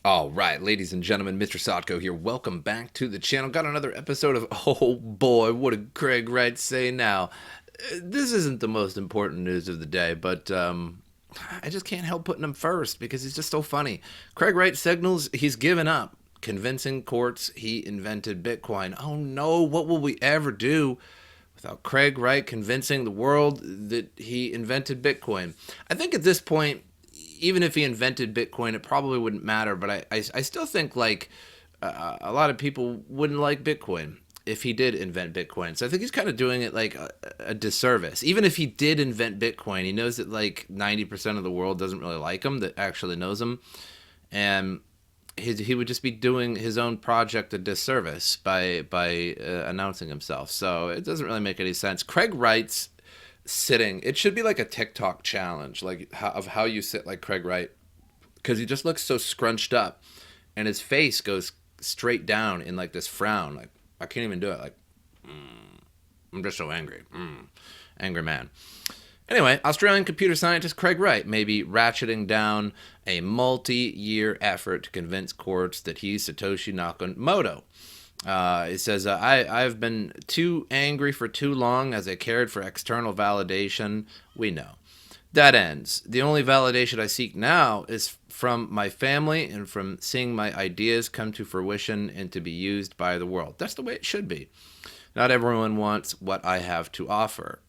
All right, ladies and gentlemen, MrSotko here. Welcome back to the channel. Got another episode of, oh boy, what did Craig Wright say now? This isn't the most important news of the day, but I just can't help putting him first because he's just so funny. Craig Wright signals he's given up, convincing courts he invented Bitcoin. Oh no, what will we ever do without Craig Wright convincing the world that he invented Bitcoin? I think at this point, even if he invented Bitcoin, it probably wouldn't matter. But I still think like a lot of people wouldn't like Bitcoin if he did invent Bitcoin. So I think he's kind of doing it like a disservice. Even if he did invent Bitcoin, he knows that like 90% of the world doesn't really like him, that actually knows him. And he would just be doing his own project a disservice by announcing himself. So it doesn't really make any sense. Craig Wright's sitting, it should be like a TikTok challenge, like how you sit like Craig Wright, because he just looks so scrunched up and his face goes straight down in like this frown, like I can't even do it, like I'm just so angry, angry man. Anyway, Australian computer scientist Craig Wright may be ratcheting down a multi-year effort to convince courts that he's Satoshi Nakamoto. It says, I've been too angry for too long as I cared for external validation. We know. That ends. The only validation I seek now is from my family and from seeing my ideas come to fruition and to be used by the world. That's the way it should be. Not everyone wants what I have to offer.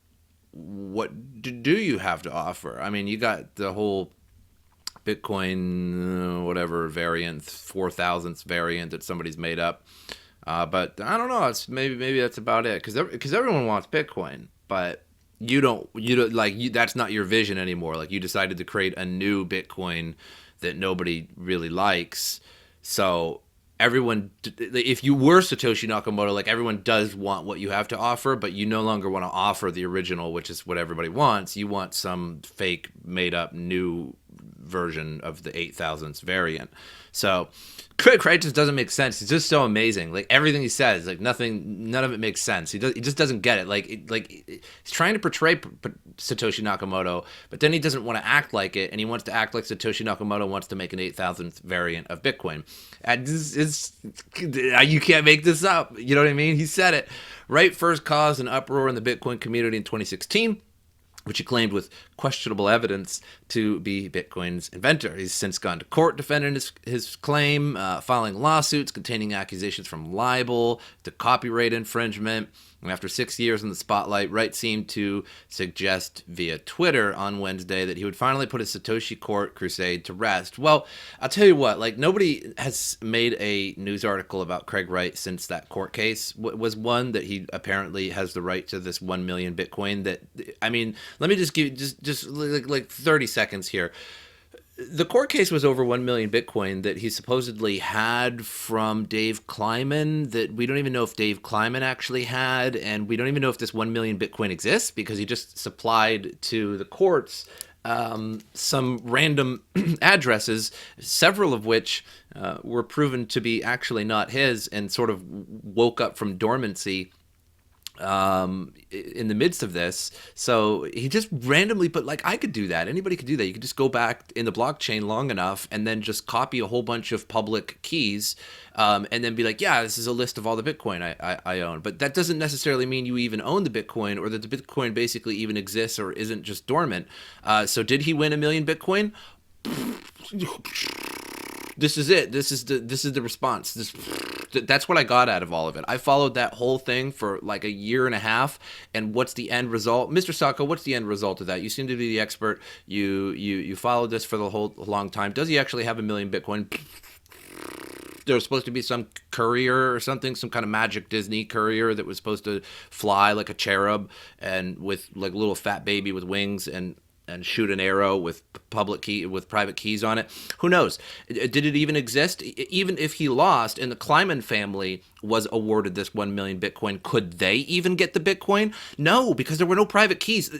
What do you have to offer? I mean, you got the whole Bitcoin, whatever variant, 4,000th variant that somebody's made up. But I don't know. It's maybe that's about it. Because everyone wants Bitcoin, but you don't that's not your vision anymore. Like you decided to create a new Bitcoin that nobody really likes. So everyone, if you were Satoshi Nakamoto, like everyone does want what you have to offer, but you no longer want to offer the original, which is what everybody wants. You want some fake, made up new version of the 8,000th variant. So Craig Wright just doesn't make sense. He's just so amazing. Like everything he says, like none of it makes sense. He just doesn't get it. He's trying to portray Satoshi Nakamoto, but then he doesn't want to act like it, and he wants to act like Satoshi Nakamoto wants to make an 8,000th variant of Bitcoin. And you can't make this up. You know what I mean? He said it. Wright first caused an uproar in the Bitcoin community in 2016. Which he claimed with questionable evidence to be Bitcoin's inventor. He's since gone to court defending his claim, filing lawsuits containing accusations from libel to copyright infringement. And after 6 years in the spotlight, Wright seemed to suggest via Twitter on Wednesday that he would finally put his Satoshi Court crusade to rest. Well, I'll tell you what, like nobody has made a news article about Craig Wright since that court case was won, that he apparently has the right to this 1 million Bitcoin. That, I mean, let me just give just like 30 seconds here. The court case was over 1 million Bitcoin that he supposedly had from Dave Kleiman, that we don't even know if Dave Kleiman actually had, and we don't even know if this 1 million Bitcoin exists because he just supplied to the courts some random addresses, several of which were proven to be actually not his, and sort of woke up from dormancy in the midst of this. So he just randomly put, like, I could do that. Anybody could do that. You could just go back in the blockchain long enough and then just copy a whole bunch of public keys and then be like, yeah, this is a list of all the Bitcoin I own. But that doesn't necessarily mean you even own the Bitcoin or that the Bitcoin basically even exists or isn't just dormant. So did he win 1 million Bitcoin? This is it. This is the response. That's what I got out of all of it. I followed that whole thing for like a year and a half. And what's the end result? MrSotko, what's the end result of that? You seem to be the expert. You followed this for the whole long time. Does he actually have 1 million Bitcoin? There was supposed to be some courier or something, some kind of magic Disney courier that was supposed to fly like a cherub and with like a little fat baby with wings and shoot an arrow with private keys on it. Who knows? Did it even exist? Even if he lost and the Kleiman family was awarded this 1 million Bitcoin, could they even get the Bitcoin? No, because there were no private keys.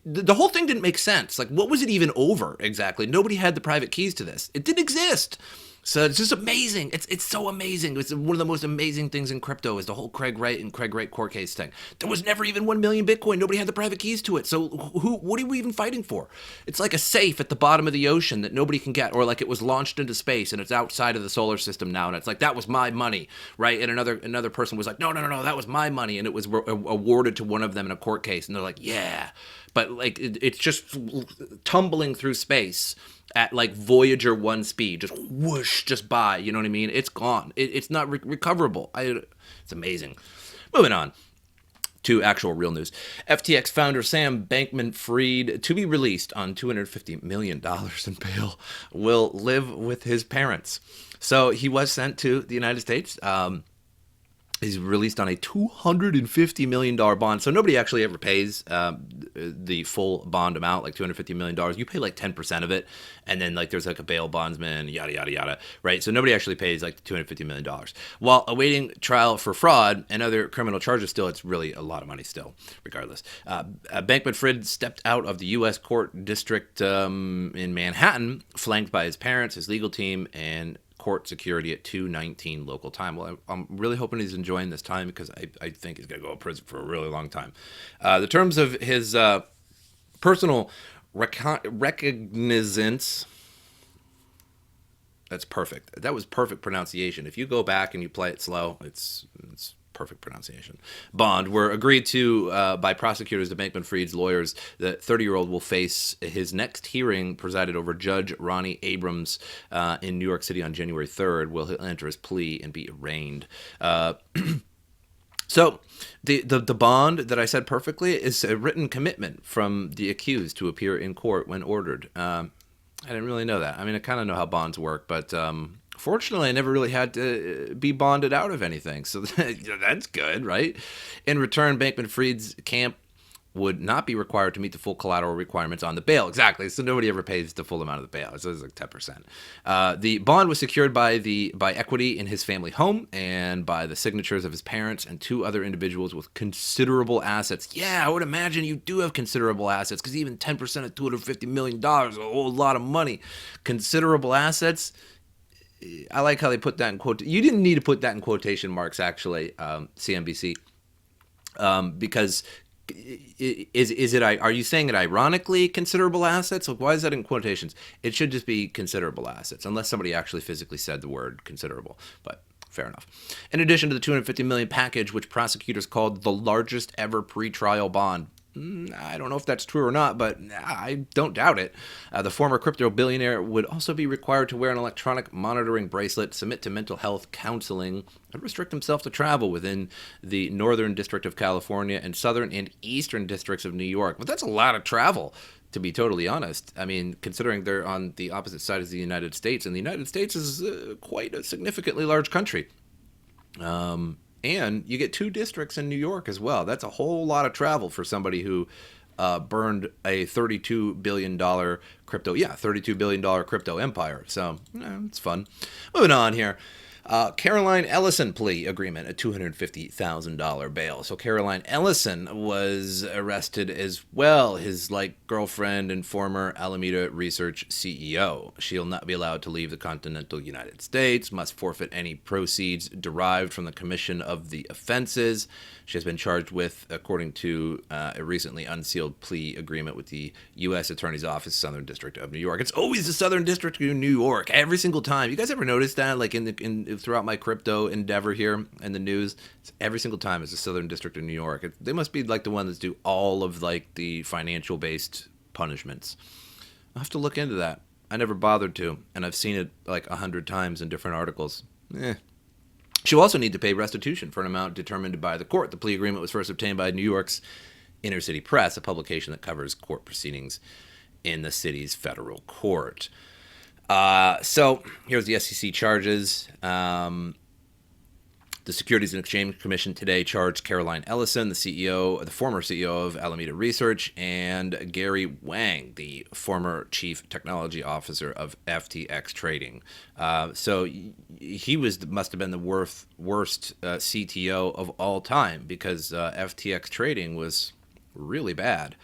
The whole thing didn't make sense. Like, what was it even over exactly? Nobody had the private keys to this. It didn't exist. So it's just amazing. It's so amazing. It's one of the most amazing things in crypto is the whole Craig Wright and Craig Wright court case thing. There was never even 1 million Bitcoin. Nobody had the private keys to it. So what are we even fighting for? It's like a safe at the bottom of the ocean that nobody can get, or like it was launched into space and it's outside of the solar system now, and it's like that was my money, right? And another person was like, no, that was my money, and it was awarded to one of them in a court case, and they're like, yeah, but like it's just tumbling through space at like Voyager 1 speed, just whoosh, just by, you know what I mean? It's gone. It's not recoverable. It's amazing. Moving on to actual real news. FTX founder Sam Bankman-Fried, to be released on $250 million in bail, will live with his parents. So he was sent to the United States. He's released on a $250 million bond. So nobody actually ever pays the full bond amount, like $250 million. You pay like 10% of it. And then like there's like a bail bondsman, yada, yada, yada, right? So nobody actually pays like $250 million. While awaiting trial for fraud and other criminal charges still, it's really a lot of money still, regardless. Bankman-Fried stepped out of the U.S. court district in Manhattan, flanked by his parents, his legal team, and court security at 2:19 local time. Well, I'm really hoping he's enjoying this time because I think he's going to go to prison for a really long time. The terms of his personal recognizance, that's perfect. That was perfect pronunciation. If you go back and you play it slow, it's perfect pronunciation. Bond were agreed to by prosecutors to Bankman-Fried's lawyers. The 30-year-old will face his next hearing presided over Judge Ronnie Abrams in New York City on January 3rd. Will he enter his plea and be arraigned? So the bond that I said perfectly is a written commitment from the accused to appear in court when ordered. I didn't really know that. I mean, I kind of know how bonds work, but fortunately, I never really had to be bonded out of anything, so that's good, right? In return, Bankman-Fried's camp would not be required to meet the full collateral requirements on the bail. Exactly, so nobody ever pays the full amount of the bail. So it's like 10%. The bond was secured by equity in his family home and by the signatures of his parents and two other individuals with considerable assets. Yeah, I would imagine you do have considerable assets because even 10% of $250 million is a whole lot of money. Considerable assets. I like how they put that in quote. You didn't need to put that in quotation marks, actually, CNBC, because is it? Are you saying it ironically? Considerable assets? Like, why is that in quotations? It should just be considerable assets, unless somebody actually physically said the word considerable. But fair enough. In addition to the $250 million package, which prosecutors called the largest ever pretrial bond. I don't know if that's true or not, but I don't doubt it. The former crypto billionaire would also be required to wear an electronic monitoring bracelet, submit to mental health counseling, and restrict himself to travel within the Northern District of California and Southern and Eastern Districts of New York. But that's a lot of travel, to be totally honest. I mean, considering they're on the opposite side of the United States, and the United States is quite a significantly large country. And you get two districts in New York as well. That's a whole lot of travel for somebody who burned a $32 billion $32 billion crypto empire. So it's fun. Moving on here. Caroline Ellison plea agreement, a $250,000 bail. So Caroline Ellison was arrested as well, his girlfriend and former Alameda Research CEO. She'll not be allowed to leave the continental United States, must forfeit any proceeds derived from the commission of the offenses. She has been charged with, according to a recently unsealed plea agreement with the U.S. Attorney's Office, Southern District of New York. It's always the Southern District of New York every single time. You guys ever notice that? Like throughout my crypto endeavor here in the news, every single time it's the Southern District of New York. They must be like the ones that do all of the financial based punishments. I'll have to look into that. I never bothered to, and I've seen it 100 times in different articles. She'll also need to pay restitution for an amount determined by the court. The plea agreement was first obtained by New York's Inner City Press, a publication that covers court proceedings in the city's federal court. So here's the SEC charges. The Securities and Exchange Commission today charged Caroline Ellison, the former CEO of Alameda Research, and Gary Wang, the former chief technology officer of FTX Trading. So he must have been the worst CTO of all time, because FTX Trading was really bad.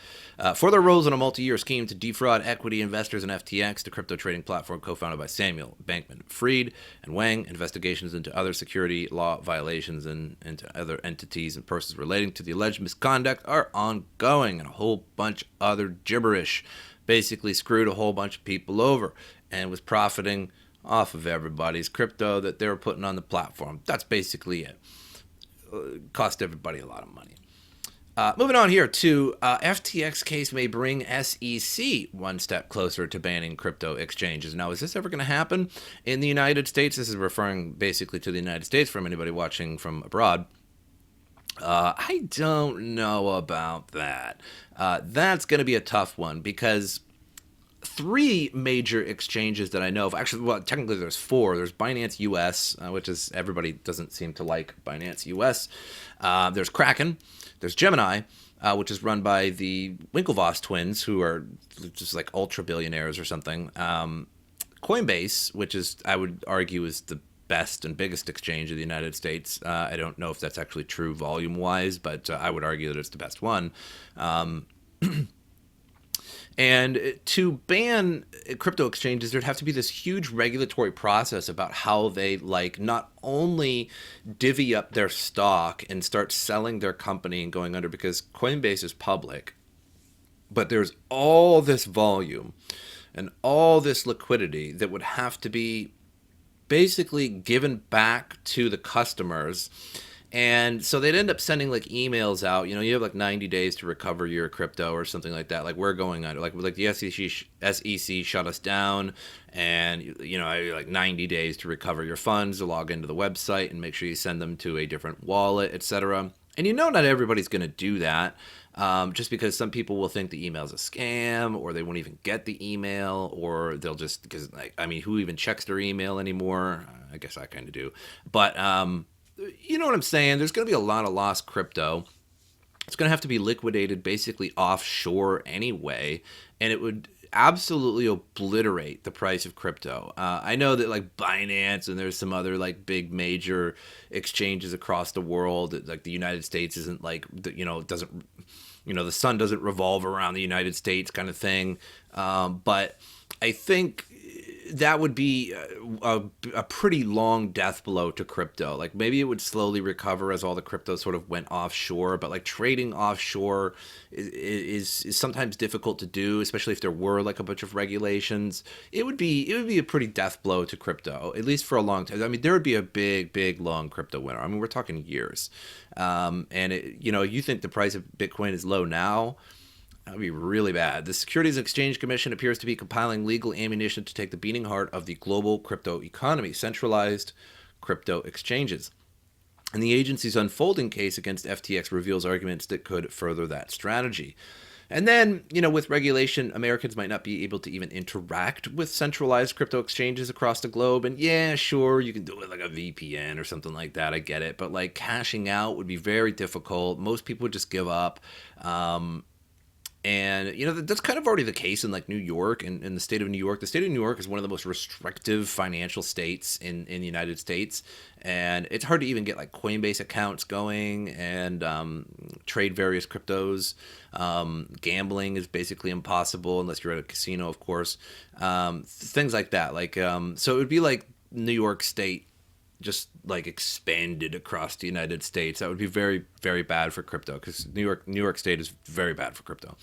For their roles in a multi-year scheme to defraud equity investors in FTX, the crypto trading platform co-founded by Samuel Bankman-Fried and Wang, investigations into other security law violations and into other entities and persons relating to the alleged misconduct are ongoing, and a whole bunch of other gibberish. Basically screwed a whole bunch of people over and was profiting off of everybody's crypto that they were putting on the platform. That's basically it. Cost everybody a lot of money. Moving on here to FTX case may bring SEC one step closer to banning crypto exchanges. Now, is this ever going to happen in the United States? This is referring basically to the United States from anybody watching from abroad. I don't know about that. That's going to be a tough one because three major exchanges that I know of, actually, well, technically there's four. There's Binance US, which is, everybody doesn't seem to like Binance US. There's Kraken. There's Gemini, which is run by the Winklevoss twins, who are just like ultra billionaires or something. Coinbase, which is, I would argue, is the best and biggest exchange of the United States. I don't know if that's actually true volume-wise, but I would argue that it's the best one. And to ban crypto exchanges, there'd have to be this huge regulatory process about how they not only divvy up their stock and start selling their company and going under, because Coinbase is public, but there's all this volume and all this liquidity that would have to be basically given back to the customers. And so they'd end up sending emails out. You have 90 days to recover your crypto or something like that. We're going under. Like the SEC shut us down, and 90 days to recover your funds, to log into the website and make sure you send them to a different wallet, etc. And not everybody's going to do that, just because some people will think the email's a scam, or they won't even get the email, or they'll just, because who even checks their email anymore? I guess I kind of do, but you know what I'm saying? There's going to be a lot of lost crypto. It's going to have to be liquidated basically offshore anyway, and it would absolutely obliterate the price of crypto. I know that Binance and there's some other big major exchanges across the world. The United States isn't doesn't, the sun doesn't revolve around the United States kind of thing. But I think that would be a pretty long death blow to crypto. Maybe it would slowly recover as all the crypto sort of went offshore, but trading offshore is sometimes difficult to do, especially if there were a bunch of regulations. It would be a pretty death blow to crypto, at least for a long time. There would be a big long crypto winter. We're talking years. And you think the price of Bitcoin is low now? That would be really bad. The Securities and Exchange Commission appears to be compiling legal ammunition to take the beating heart of the global crypto economy, centralized crypto exchanges. And the agency's unfolding case against FTX reveals arguments that could further that strategy. And then, with regulation, Americans might not be able to even interact with centralized crypto exchanges across the globe. And yeah, sure, you can do it a VPN or something like that. I get it. But cashing out would be very difficult. Most people would just give up. And, that's kind of already the case in New York and in the state of New York. The state of New York is one of the most restrictive financial states in the United States. And it's hard to even get Coinbase accounts going and trade various cryptos. Gambling is basically impossible unless you're at a casino, of course. Things like that. So it would be New York State just expanded across the United States. That would be very, very bad for crypto, because New York State is very bad for crypto.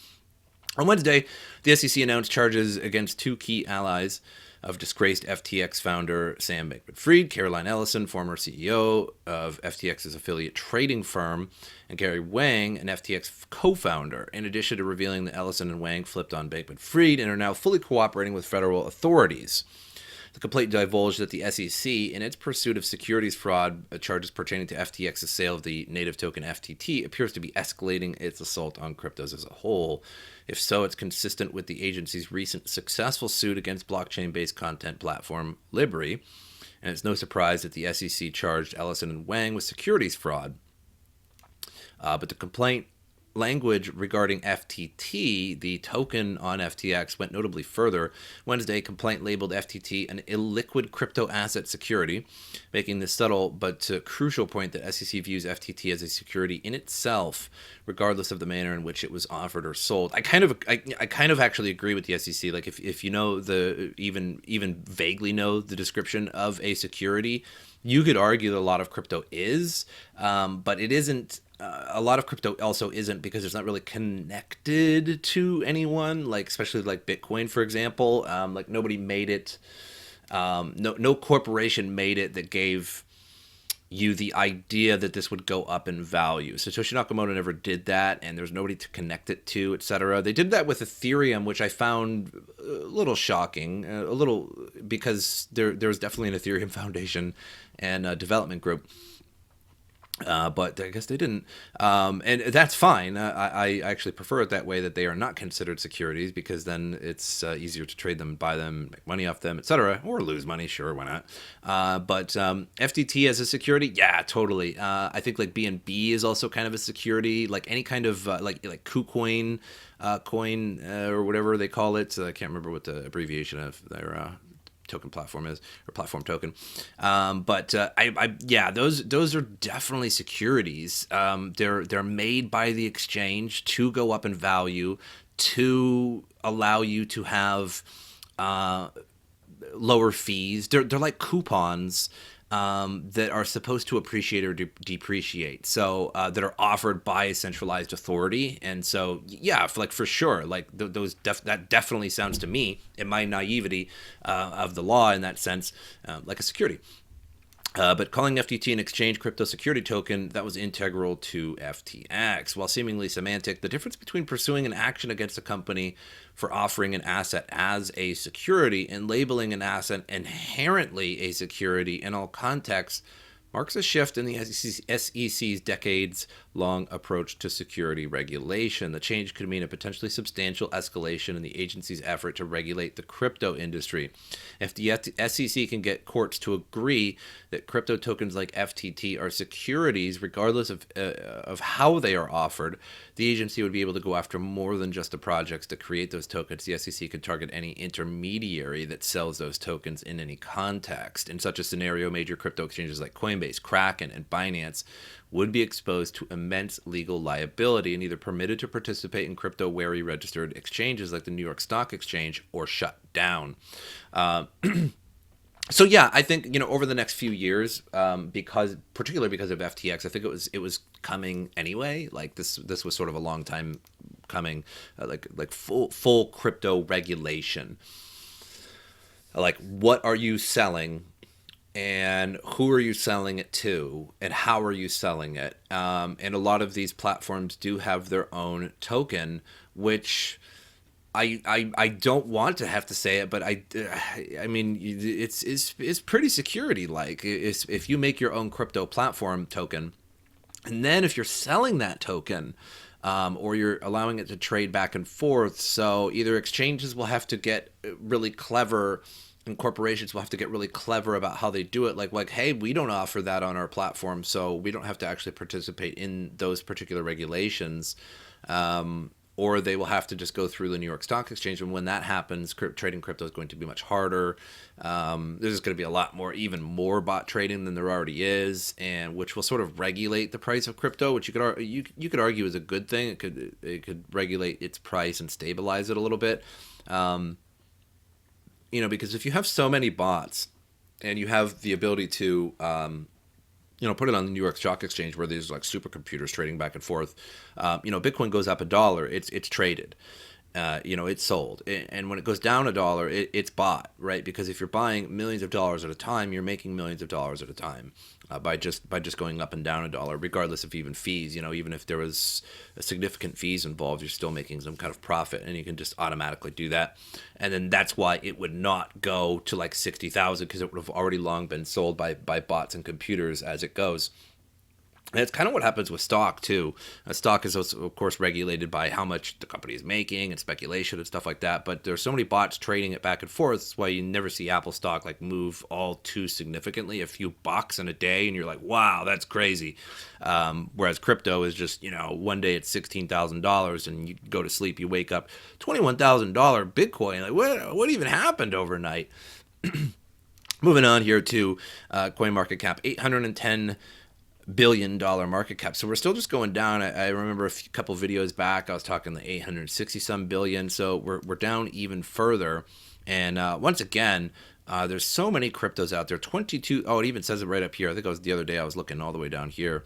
On Wednesday, the SEC announced charges against two key allies of disgraced FTX founder Sam Bankman-Fried, Caroline Ellison, former CEO of FTX's affiliate trading firm, and Gary Wang, an FTX co-founder, in addition to revealing that Ellison and Wang flipped on Bankman-Fried and are now fully cooperating with federal authorities. The complaint divulged that the SEC, in its pursuit of securities fraud charges pertaining to FTX's sale of the native token FTT, appears to be escalating its assault on cryptos as a whole. If so, it's consistent with the agency's recent successful suit against blockchain-based content platform Libri, and it's no surprise that the SEC charged Ellison and Wang with securities fraud. But the complaint language regarding FTT, the token on FTX, went notably further. Wednesday, a complaint labeled FTT an illiquid crypto asset security, making the subtle but crucial point that SEC views FTT as a security in itself, regardless of the manner in which it was offered or sold. I kind of actually agree with the SEC. Like if you know even vaguely know the description of a security, you could argue that a lot of crypto is, but it isn't. A lot of crypto also isn't, because it's not really connected to anyone, like especially like Bitcoin, for example. Like nobody made it. No corporation made it that gave you the idea that this would go up in value. Satoshi Nakamoto never did that, and there's nobody to connect it to, etc. They did that with Ethereum, which I found a little shocking, because there's definitely an Ethereum Foundation and development group. But I guess they didn't, and that's fine. I actually prefer it that way, that they are not considered securities, because then it's easier to trade them, buy them, make money off them, etc., or lose money. Sure, why not? But FTT as a security, yeah, totally. I think like BNB is also kind of a security, like any kind of like KuCoin coin or whatever they call it. I can't remember what the abbreviation of their token platform is, or platform token, but those are definitely securities. They're made by the exchange to go up in value, to allow you to have lower fees. They're like coupons that are supposed to appreciate or depreciate, so that are offered by a centralized authority. And so yeah, for sure, like that definitely sounds to me, in my naivety of the law in that sense, like a security. But calling FTT an exchange crypto security token, that was integral to FTX. While seemingly semantic, the difference between pursuing an action against a company for offering an asset as a security and labeling an asset inherently a security in all contexts marks a shift in the SEC's decades-long approach to security regulation. The change could mean a potentially substantial escalation in the agency's effort to regulate the crypto industry. If the SEC can get courts to agree that crypto tokens like FTT are securities, regardless of how they are offered, the agency would be able to go after more than just the projects that create those tokens. The SEC could target any intermediary that sells those tokens in any context. In such a scenario, major crypto exchanges like Coinbase, Kraken, and Binance would be exposed to immense legal liability and either permitted to participate in crypto-wary registered exchanges like the New York Stock Exchange, or shut down. So yeah, I think, over the next few years, particularly because of FTX, I think it was coming anyway. Like this was sort of a long time coming, like full crypto regulation. Like, what are you selling, and who are you selling it to, and how are you selling it? And a lot of these platforms do have their own token, which I don't want to have to say it, but I mean, it's pretty security like. If you make your own crypto platform token, and then if you're selling that token, or you're allowing it to trade back and forth, so either exchanges will have to get really clever, and corporations will have to get really clever about how they do it. Like, hey, we don't offer that on our platform, so we don't have to actually participate in those particular regulations. Or they will have to just go through the New York Stock Exchange. And when that happens, trading crypto is going to be much harder. There's going to be a lot more, even more bot trading than there already is, and which will sort of regulate the price of crypto, which you could argue is a good thing. It could regulate its price and stabilize it a little bit. Because if you have so many bots, and you have the ability to put it on the New York Stock Exchange, where there's like supercomputers trading back and forth. Bitcoin goes up $1, it's traded. It's sold. And when it goes down $1, it's bought, right? Because if you're buying millions of dollars at a time, you're making millions of dollars at a time by just going up and down $1, regardless of even fees. Even if there was significant fees involved, you're still making some kind of profit, and you can just automatically do that. And then that's why it would not go to like 60,000, because it would have already long been sold by bots and computers as it goes. And it's kind of what happens with stock too. Stock is also, of course, regulated by how much the company is making and speculation and stuff like that. But there's so many bots trading it back and forth. That's why you never see Apple stock like move all too significantly, a few bucks in a day, and you're like, wow, that's crazy. Whereas crypto is just, one day it's $16,000, and you go to sleep, you wake up $21,000 Bitcoin. Like, what even happened overnight? Moving on here to CoinMarketCap, $810 billion market cap. So we're still just going down. I remember couple videos back, I was talking the 860 some billion. So we're down even further. And once again, there's so many cryptos out there. 22. Oh, it even says it right up here. I think it was the other day I was looking all the way down here.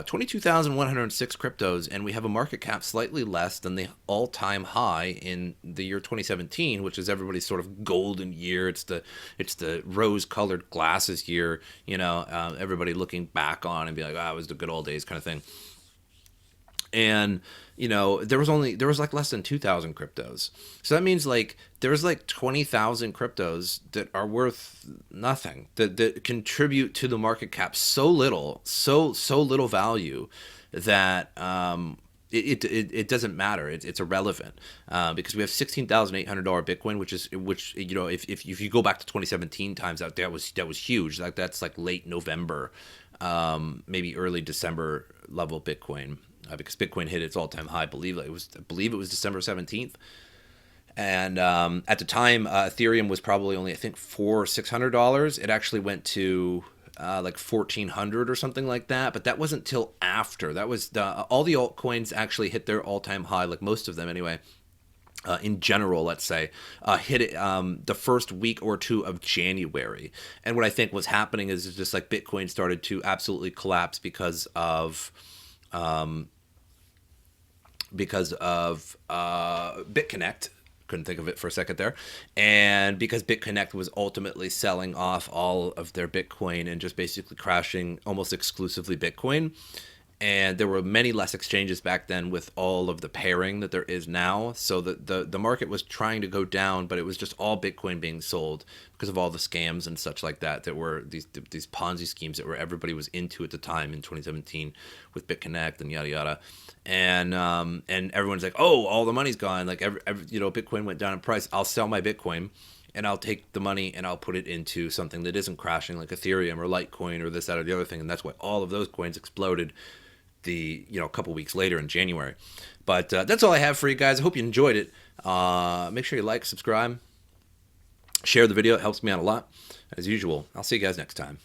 22,106 cryptos, and we have a market cap slightly less than the all-time high in the year 2017, which is everybody's sort of golden year. It's the rose-colored glasses year. Everybody looking back on and be like, it was the good old days kind of thing. And there was like less than 2,000 cryptos. So that means like there's like 20,000 cryptos that are worth nothing, that contribute to the market cap so little value that it doesn't matter. It's irrelevant because we have $16,800 Bitcoin, which if you go back to 2017 times out, that was huge. Like that's like late November, maybe early December level Bitcoin. Because Bitcoin hit its all-time high. I believe it was December 17th, and at the time, Ethereum was probably only, I think, $600. It actually went to like $1,400 or something like that. But that wasn't till after. That was all the altcoins actually hit their all-time high, like most of them anyway. In general, let's say, hit it the first week or two of January. And what I think was happening is just like Bitcoin started to absolutely collapse because of BitConnect. Couldn't think of it for a second there. And because BitConnect was ultimately selling off all of their Bitcoin and just basically crashing almost exclusively Bitcoin. And there were many less exchanges back then with all of the pairing that there is now. So the market was trying to go down, but it was just all Bitcoin being sold because of all the scams and such like that were these Ponzi schemes that everybody was into at the time in 2017 with BitConnect and yada yada. And everyone's like, oh, all the money's gone. Like Bitcoin went down in price. I'll sell my Bitcoin and I'll take the money and I'll put it into something that isn't crashing, like Ethereum or Litecoin or this, that, or the other thing. And that's why all of those coins exploded a couple weeks later in January. But that's all I have for you guys. I hope you enjoyed it. Make sure you like, subscribe, share the video. It helps me out a lot. As usual, I'll see you guys next time.